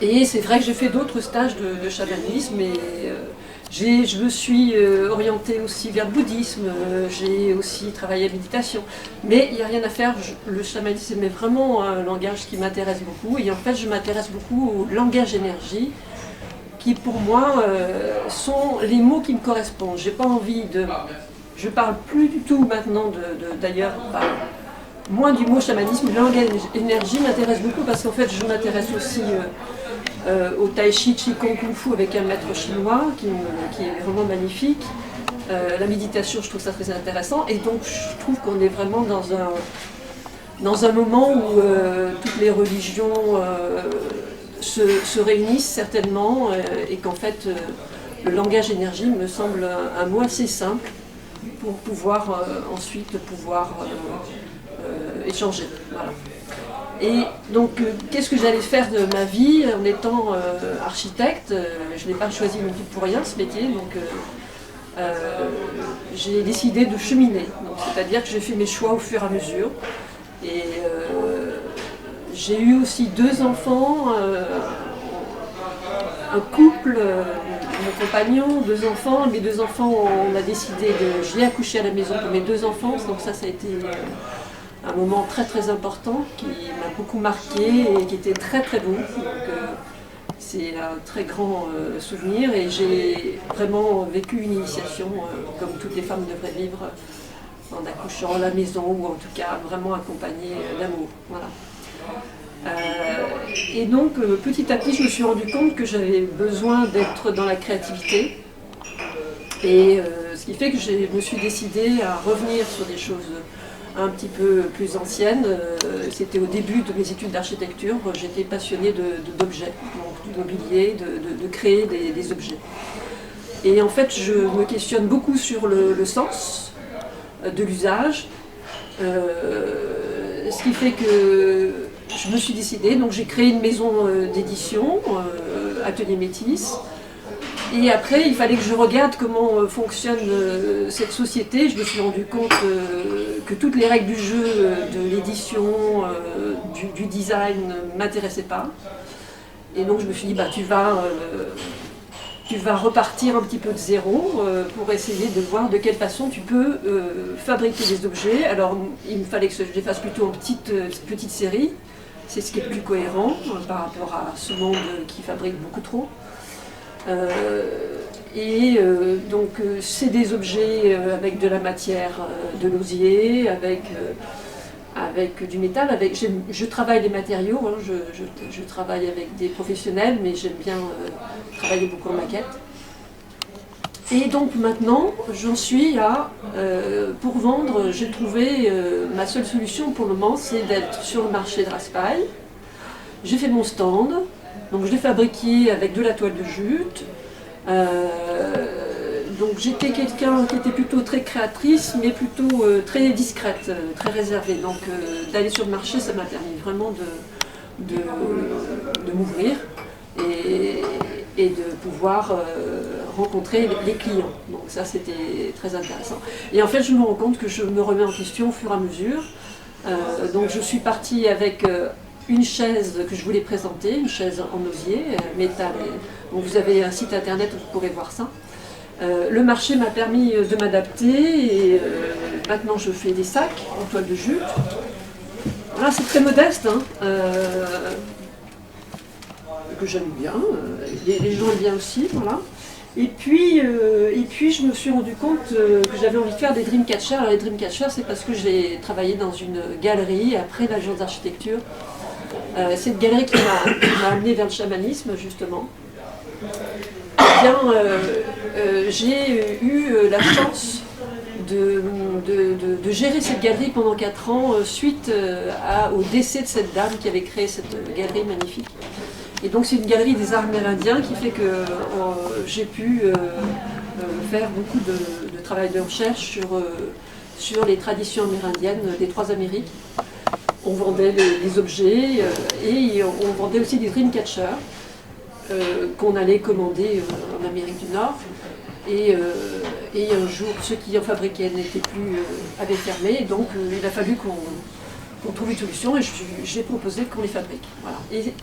Et c'est vrai que j'ai fait d'autres stages de chamanisme et je me suis orientée aussi vers le bouddhisme, j'ai aussi travaillé à la méditation. Mais il n'y a rien à faire, le chamanisme est vraiment un langage qui m'intéresse beaucoup. Et en fait je m'intéresse beaucoup au langage énergie, qui pour moi sont les mots qui me correspondent. J'ai pas envie de... Je parle plus du tout maintenant d'ailleurs, moins du mot chamanisme. Le langage énergie m'intéresse beaucoup parce qu'en fait je m'intéresse aussi au tai chi, qigong, kung fu avec un maître chinois qui est vraiment magnifique. La méditation, je trouve ça très intéressant. Et donc je trouve qu'on est vraiment dans un moment où toutes les religions se réunissent certainement et qu'en fait le langage énergie me semble un mot assez simple pour pouvoir ensuite échanger. Voilà. Et donc qu'est-ce que j'allais faire de ma vie en étant architecte? Je n'ai pas choisi non plus pour rien ce métier, donc j'ai décidé de cheminer. C'est-à-dire que j'ai fait mes choix au fur et à mesure. Et j'ai eu aussi 2 enfants, un couple, mon compagnon, 2 enfants. Mes 2 enfants, on a décidé de... Je l'ai accouché à la maison pour mes 2 enfants, donc ça a été un moment très très important qui m'a beaucoup marqué et qui était très très beau. Donc c'est un très grand souvenir et j'ai vraiment vécu une initiation comme toutes les femmes devraient vivre en accouchant à la maison ou en tout cas vraiment accompagnée d'amour. Voilà. Et donc petit à petit je me suis rendu compte que j'avais besoin d'être dans la créativité et ce qui fait que je me suis décidée à revenir sur des choses un petit peu plus anciennes. C'était au début de mes études d'architecture, j'étais passionnée d'objets, du mobilier, de créer des objets. Et en fait je me questionne beaucoup sur le sens de l'usage, ce qui fait que je me suis décidée, donc j'ai créé une maison d'édition, Atelier Métis, et après il fallait que je regarde comment fonctionne cette société. Je me suis rendu compte que toutes les règles du jeu, de l'édition, du design ne m'intéressaient pas, et donc je me suis dit tu vas repartir un petit peu de zéro pour essayer de voir de quelle façon tu peux fabriquer des objets. Alors il me fallait que je les fasse plutôt en petite série, c'est ce qui est le plus cohérent par rapport à ce monde qui fabrique beaucoup trop. Donc c'est des objets avec de la matière, de l'osier, avec du métal. Je travaille les matériaux, hein, je travaille avec des professionnels, mais j'aime bien travailler beaucoup en maquette. Et donc maintenant, j'en suis à, pour vendre, j'ai trouvé ma seule solution pour le moment, c'est d'être sur le marché de Raspail. J'ai fait mon stand, donc je l'ai fabriqué avec de la toile de jute. Donc j'étais quelqu'un qui était plutôt très créatrice, mais plutôt très discrète, très réservée. Donc d'aller sur le marché, ça m'a permis vraiment de m'ouvrir. et de pouvoir rencontrer les clients. Donc ça, c'était très intéressant. Et en fait, je me rends compte que je me remets en question au fur et à mesure. Donc je suis partie avec une chaise que je voulais présenter, une chaise en osier, métal. Donc vous avez un site internet où vous pourrez voir ça. Le marché m'a permis de m'adapter et maintenant je fais des sacs en toile de jute. Voilà, c'est très modeste, hein, que j'aime bien, les gens aiment bien aussi, voilà. Et puis je me suis rendu compte que j'avais envie de faire des dreamcatchers. Alors les dreamcatchers, c'est parce que j'ai travaillé dans une galerie après l'agence d'architecture. C'est une galerie qui m'a amenée vers le chamanisme, justement. Eh bien, j'ai eu la chance de gérer cette galerie pendant 4 ans suite au décès de cette dame qui avait créé cette galerie magnifique. Et donc c'est une galerie des arts amérindiens qui fait que j'ai pu faire beaucoup de travail de recherche sur les traditions amérindiennes des 3 Amériques. On vendait les objets et on vendait aussi des dreamcatchers qu'on allait commander en Amérique du Nord. Et un jour, ceux qui en fabriquaient n'étaient plus, avaient fermé, donc il a fallu qu'on trouve une solution et j'ai proposé qu'on les fabrique. Voilà. Et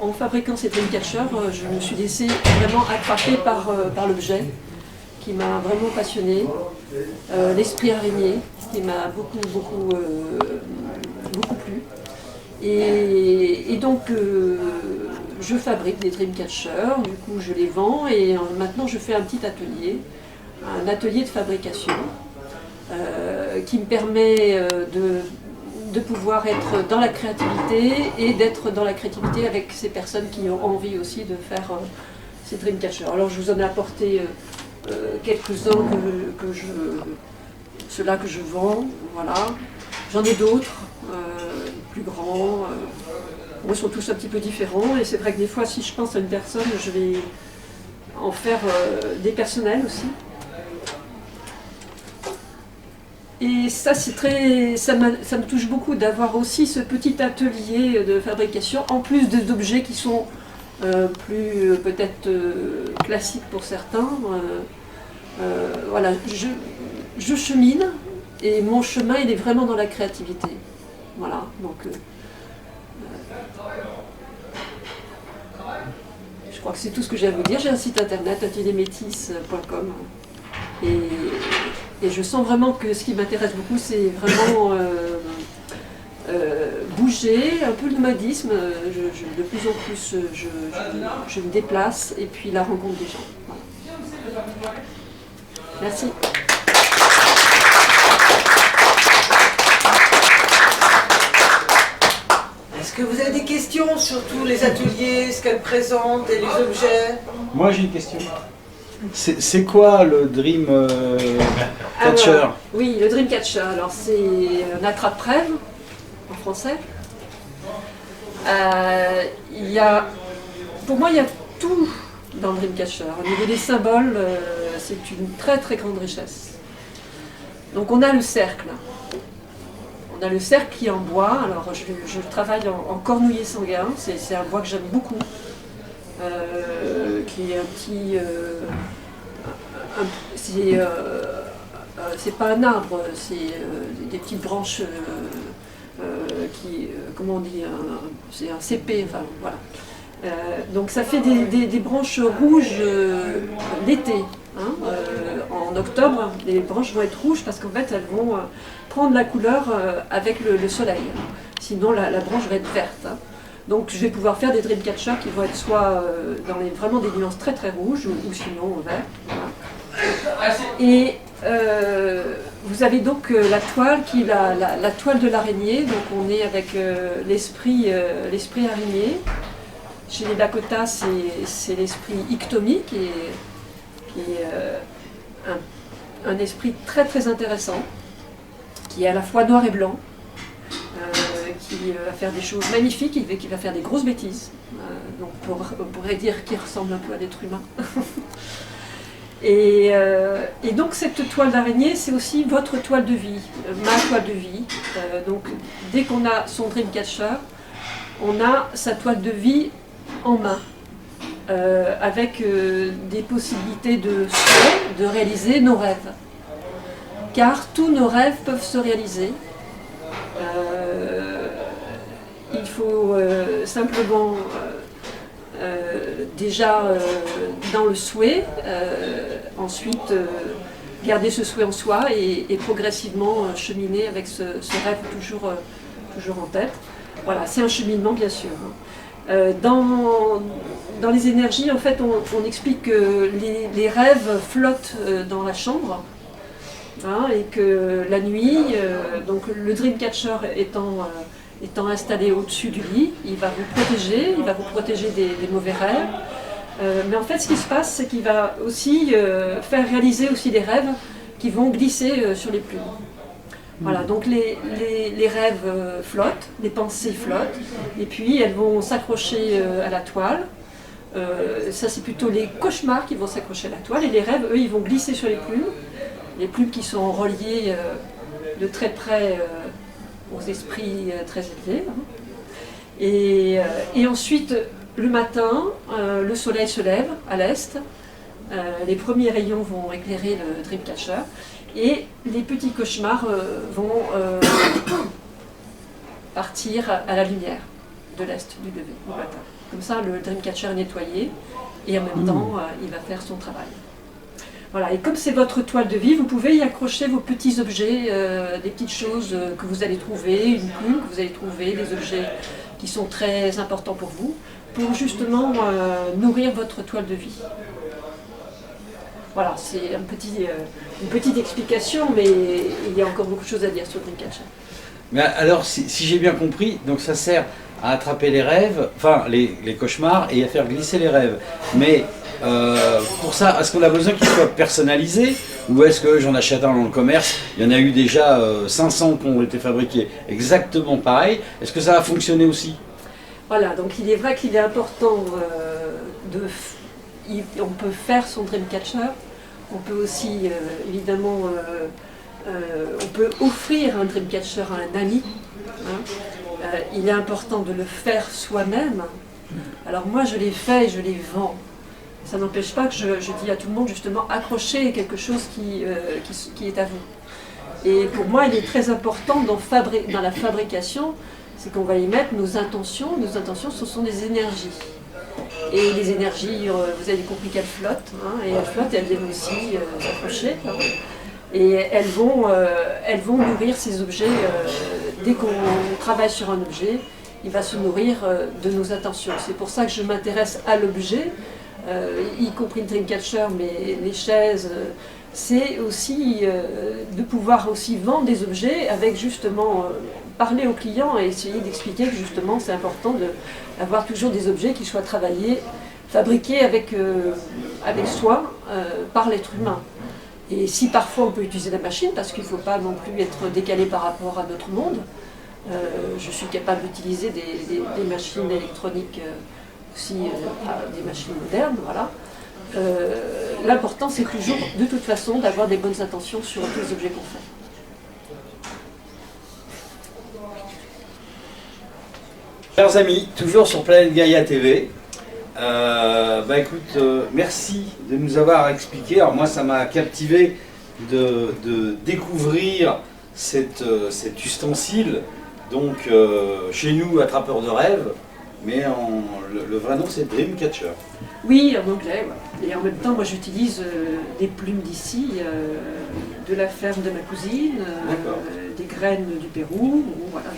en fabriquant ces dreamcatchers, je me suis laissée vraiment attraper par l'objet qui m'a vraiment passionnée, l'esprit araignée qui m'a beaucoup plu. Et donc je fabrique des dreamcatchers, du coup je les vends et maintenant je fais un petit atelier, un atelier de fabrication qui me permet de pouvoir être dans la créativité et d'être dans la créativité avec ces personnes qui ont envie aussi de faire ces dreamcatchers. Alors je vous en ai apporté quelques-uns ceux-là que je vends, voilà. J'en ai d'autres, plus grands, ils sont tous un petit peu différents et c'est vrai que des fois si je pense à une personne, je vais en faire des personnels aussi. Et ça, ça me touche beaucoup d'avoir aussi ce petit atelier de fabrication, en plus des objets qui sont plus peut-être classiques pour certains. Voilà, je chemine et mon chemin, il est vraiment dans la créativité. Voilà, donc je crois que c'est tout ce que j'ai à vous dire. J'ai un site internet, ateliermétis.com. Et je sens vraiment que ce qui m'intéresse beaucoup, c'est vraiment bouger, un peu le nomadisme. De plus en plus, je me déplace et puis la rencontre des gens. Voilà. Merci. Est-ce que vous avez des questions sur tous les ateliers, ce qu'elles présentent et les objets? Moi j'ai une question. C'est quoi le Dream Catcher? Alors, oui, le Dreamcatcher, alors c'est un attrape-rêve en français. Pour moi, il y a tout dans le Dreamcatcher. Au niveau des symboles, c'est une très très grande richesse. Donc on a le cercle. On a le cercle qui est en bois. Alors je travaille en cornouiller sanguin. C'est un bois que j'aime beaucoup. Qui est un petit... c'est pas un arbre, c'est des petites branches comment on dit, c'est un CP, enfin voilà. Donc ça fait des branches rouges l'été. Hein, en octobre, les branches vont être rouges parce qu'en fait elles vont prendre la couleur avec le soleil. Sinon la branche va être verte. Hein. Donc je vais pouvoir faire des dreamcatchers qui vont être soit vraiment des nuances très très rouges ou sinon en vert. Voilà. Et vous avez donc la toile qui est la toile de l'araignée. Donc on est avec l'esprit araignée. Chez les Lakota, c'est l'esprit Iktomi qui est un esprit très très intéressant, qui est à la fois noir et blanc. Qui va faire des choses magnifiques et qui va faire des grosses bêtises. Donc on pourrait dire qu'il ressemble un peu à l'être humain. et donc cette toile d'araignée, c'est aussi votre toile de vie, ma toile de vie. Donc dès qu'on a son Dreamcatcher, on a sa toile de vie en main. avec des possibilités de réaliser nos rêves. Car tous nos rêves peuvent se réaliser. Il faut simplement déjà dans le souhait, ensuite garder ce souhait en soi et progressivement cheminer avec ce rêve toujours en tête. Voilà, c'est un cheminement bien sûr. Dans les énergies, en fait, on explique que les rêves flottent dans la chambre. Et que la nuit, donc le Dreamcatcher étant installé au-dessus du lit, il va vous protéger des mauvais rêves. Mais en fait, ce qui se passe, c'est qu'il va aussi faire réaliser aussi des rêves qui vont glisser sur les plumes. Voilà, donc les rêves flottent, les pensées flottent, et puis elles vont s'accrocher à la toile. Ça, c'est plutôt les cauchemars qui vont s'accrocher à la toile, et les rêves, eux, ils vont glisser sur les plumes qui sont reliées de très près aux esprits très élevés. Et ensuite, le matin, le soleil se lève à l'est, les premiers rayons vont éclairer le Dreamcatcher, et les petits cauchemars vont partir à la lumière de l'est du lever, au matin. Comme ça, le Dreamcatcher est nettoyé, et en même temps, il va faire son travail. Voilà, et comme c'est votre toile de vie, vous pouvez y accrocher vos petits objets, des petites choses que vous allez trouver, une plume que vous allez trouver, des objets qui sont très importants pour vous, pour justement nourrir votre toile de vie. Voilà, c'est une petite explication, mais il y a encore beaucoup de choses à dire sur Dreamcatcher. Mais alors, si j'ai bien compris, donc ça sert à attraper les rêves, enfin les cauchemars, et à faire glisser les rêves. Mais pour ça, est-ce qu'on a besoin qu'il soit personnalisé, ou est-ce que j'en achète un dans le commerce? Il y en a eu déjà 500 qui ont été fabriqués exactement pareil. Est-ce que ça va fonctionner aussi? Voilà, donc il est vrai qu'il est important on peut faire son Dreamcatcher, on peut aussi évidemment on peut offrir un Dreamcatcher à un ami. Il est important de le faire soi-même. Alors moi je l'ai fait et je les vends. Ça n'empêche pas que je dis à tout le monde justement accrochez quelque chose qui est à vous. Et pour moi il est très important dans la fabrication, c'est qu'on va y mettre nos intentions. Nos intentions, ce sont des énergies. Et les énergies, vous avez compris qu'elles flottent, et elles flottent et elles viennent aussi s'accrocher. Et elles vont nourrir ces objets. Dès qu'on travaille sur un objet, il va se nourrir de nos intentions. C'est pour ça que je m'intéresse à l'objet, y compris le Dreamcatcher, mais les chaises. C'est aussi de pouvoir aussi vendre des objets avec justement parler aux clients et essayer d'expliquer que justement c'est important d'avoir toujours des objets qui soient travaillés, fabriqués avec soi par l'être humain. Et si parfois on peut utiliser la machine, parce qu'il ne faut pas non plus être décalé par rapport à notre monde, je suis capable d'utiliser des machines électroniques aussi, des machines modernes, voilà. L'important c'est toujours de toute façon d'avoir des bonnes intentions sur tous les objets qu'on fait. Chers amis, toujours sur Planète Gaïa TV, merci de nous avoir expliqué. Alors moi ça m'a captivé de découvrir cet ustensile, donc chez nous attrapeur de rêves, mais le vrai nom c'est Dreamcatcher. Oui, en anglais, ouais. Et en même temps, moi j'utilise des plumes d'ici, de la ferme de ma cousine, des graines du Pérou, voilà,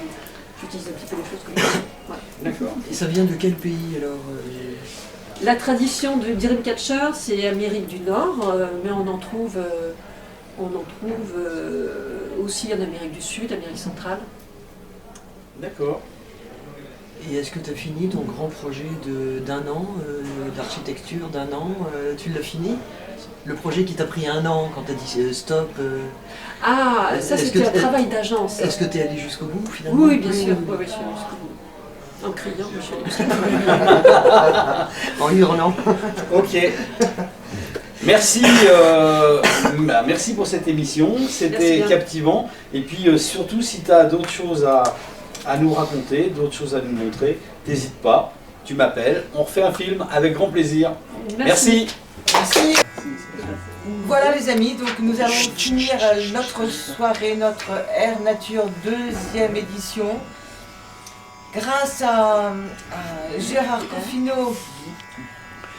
j'utilise un petit peu les choses comme ça. Voilà. D'accord. Et ça vient de quel pays alors La tradition du Dreamcatcher, c'est Amérique du Nord, mais on en trouve aussi en Amérique du Sud, Amérique centrale. D'accord. Et est-ce que tu as fini ton grand projet d'un an, d'architecture d'un an tu l'as fini? Le projet qui t'a pris un an quand tu as dit stop Ah, ça c'était un travail d'agence. Est-ce que tu es allé jusqu'au bout finalement? Oui, bien sûr, oui, je suis allé jusqu'au bout. En criant, je suis allé jusqu'au bout. En hurlant. Ok. Merci, merci pour cette émission, c'était captivant. Et puis surtout, si tu as d'autres choses à nous raconter, d'autres choses à nous montrer, n'hésite pas. tu m'appelles, on refait un film avec grand plaisir. Merci. Merci. Voilà les amis, donc nous allons finir notre soirée, notre Air Nature 2e édition. Grâce à Gérard Confino,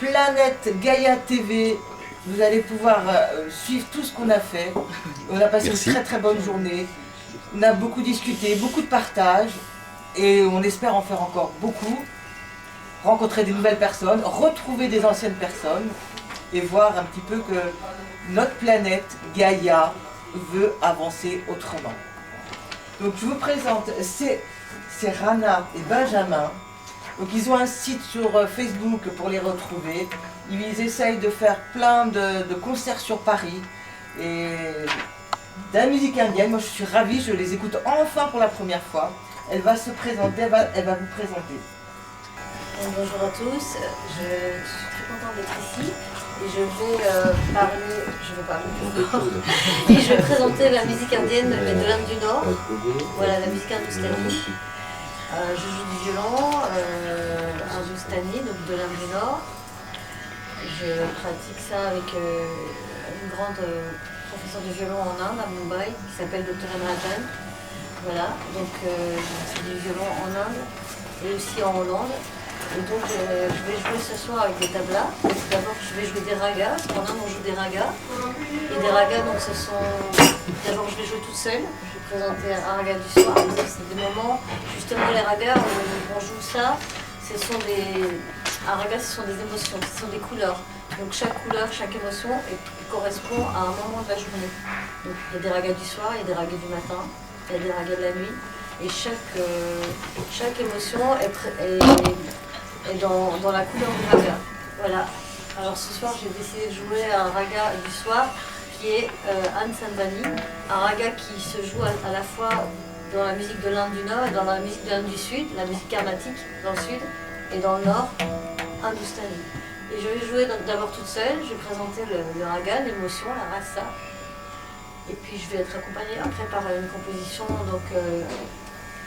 Planète Gaïa TV, vous allez pouvoir suivre tout ce qu'on a fait. On a passé une très très bonne journée. On a beaucoup discuté, beaucoup de partage et on espère en faire encore beaucoup. Rencontrer des nouvelles personnes, retrouver des anciennes personnes et voir un petit peu que notre planète Gaïa veut avancer autrement. Donc je vous présente, c'est Rana et Benjamin. Donc ils ont un site sur Facebook pour les retrouver. Ils essayent de faire plein de concerts sur Paris et de la musique indienne. Moi je suis ravie, je les écoute enfin pour la première fois. Elle va se présenter, elle va vous présenter. Bonjour à tous, je suis très contente d'être ici et je vais parler et je vais présenter la musique indienne mais de l'Inde du Nord, voilà la musique hindustani. Je joue du violon hindustani, donc de l'Inde du Nord. Je pratique ça avec une grande professeure de violon en Inde, à Mumbai, qui s'appelle Dr. Rajan. Voilà, donc c'est du violon en Inde et aussi en Hollande. Et donc je vais jouer ce soir avec des tablas. D'abord je vais jouer des ragas, parce qu'en Inde on joue des ragas. Et des ragas, donc ce sont... D'abord je vais jouer toute seule, je vais présenter un raga du soir. C'est des moments, justement les ragas, on joue ça, un raga ce sont des émotions, ce sont des couleurs. Donc chaque couleur, chaque émotion correspond à un moment de la journée. Donc il y a des ragas du soir, il y a des ragas du matin, il y a des ragas de la nuit. Et chaque émotion est dans la couleur du raga. Voilà. Alors ce soir, j'ai décidé de jouer un raga du soir qui est Ansambani, un raga qui se joue à la fois dans la musique de l'Inde du Nord et dans la musique de l'Inde du Sud, la musique carnatique dans le Sud et dans le Nord, Hindustani. Et je vais jouer d'abord toute seule, je vais présenter le raga, l'émotion, la rasa. Et puis je vais être accompagnée après par une composition donc,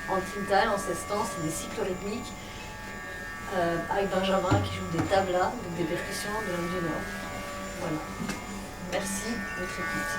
en tintal, en 16 temps, c'est des cycles rythmiques. Avec Benjamin qui joue des tablas, donc des percussions de l'Inde du Nord. Voilà. Merci de votre écoute.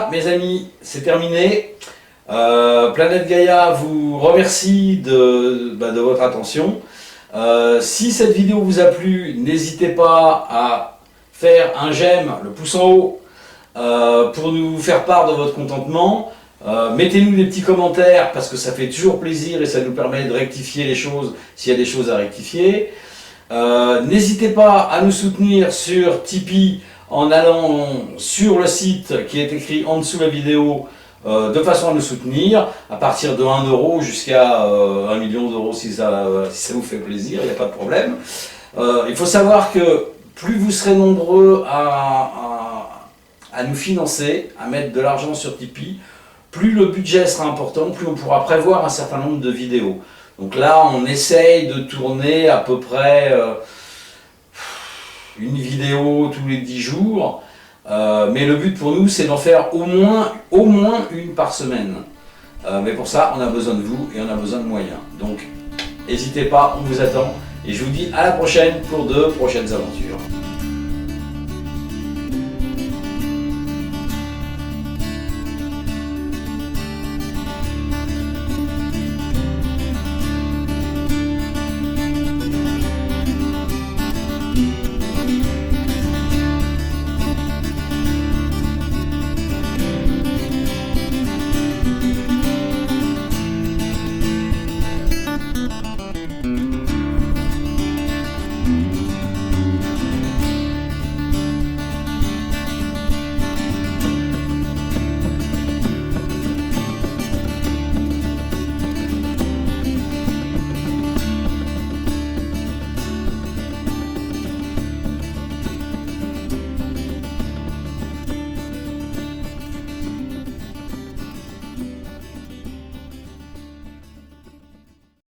Voilà, mes amis, c'est terminé. Planète Gaïa vous remercie de votre attention. Si cette vidéo vous a plu, n'hésitez pas à faire un j'aime, le pouce en haut, pour nous faire part de votre contentement. Mettez-nous des petits commentaires parce que ça fait toujours plaisir et ça nous permet de rectifier les choses s'il y a des choses à rectifier. N'hésitez pas à nous soutenir sur Tipeee en allant sur le site qui est écrit en dessous de la vidéo de façon à nous soutenir à partir de 1 euro jusqu'à 1 million d'euros si ça vous fait plaisir, il n'y a pas de problème. Il faut savoir que plus vous serez nombreux à nous financer, à mettre de l'argent sur Tipeee, plus le budget sera important, plus on pourra prévoir un certain nombre de vidéos. Donc là, on essaye de tourner à peu près une vidéo tous les 10 jours. Mais le but pour nous, c'est d'en faire au moins une par semaine. Mais pour ça, on a besoin de vous et on a besoin de moyens. Donc, n'hésitez pas, on vous attend. Et je vous dis à la prochaine pour de prochaines aventures.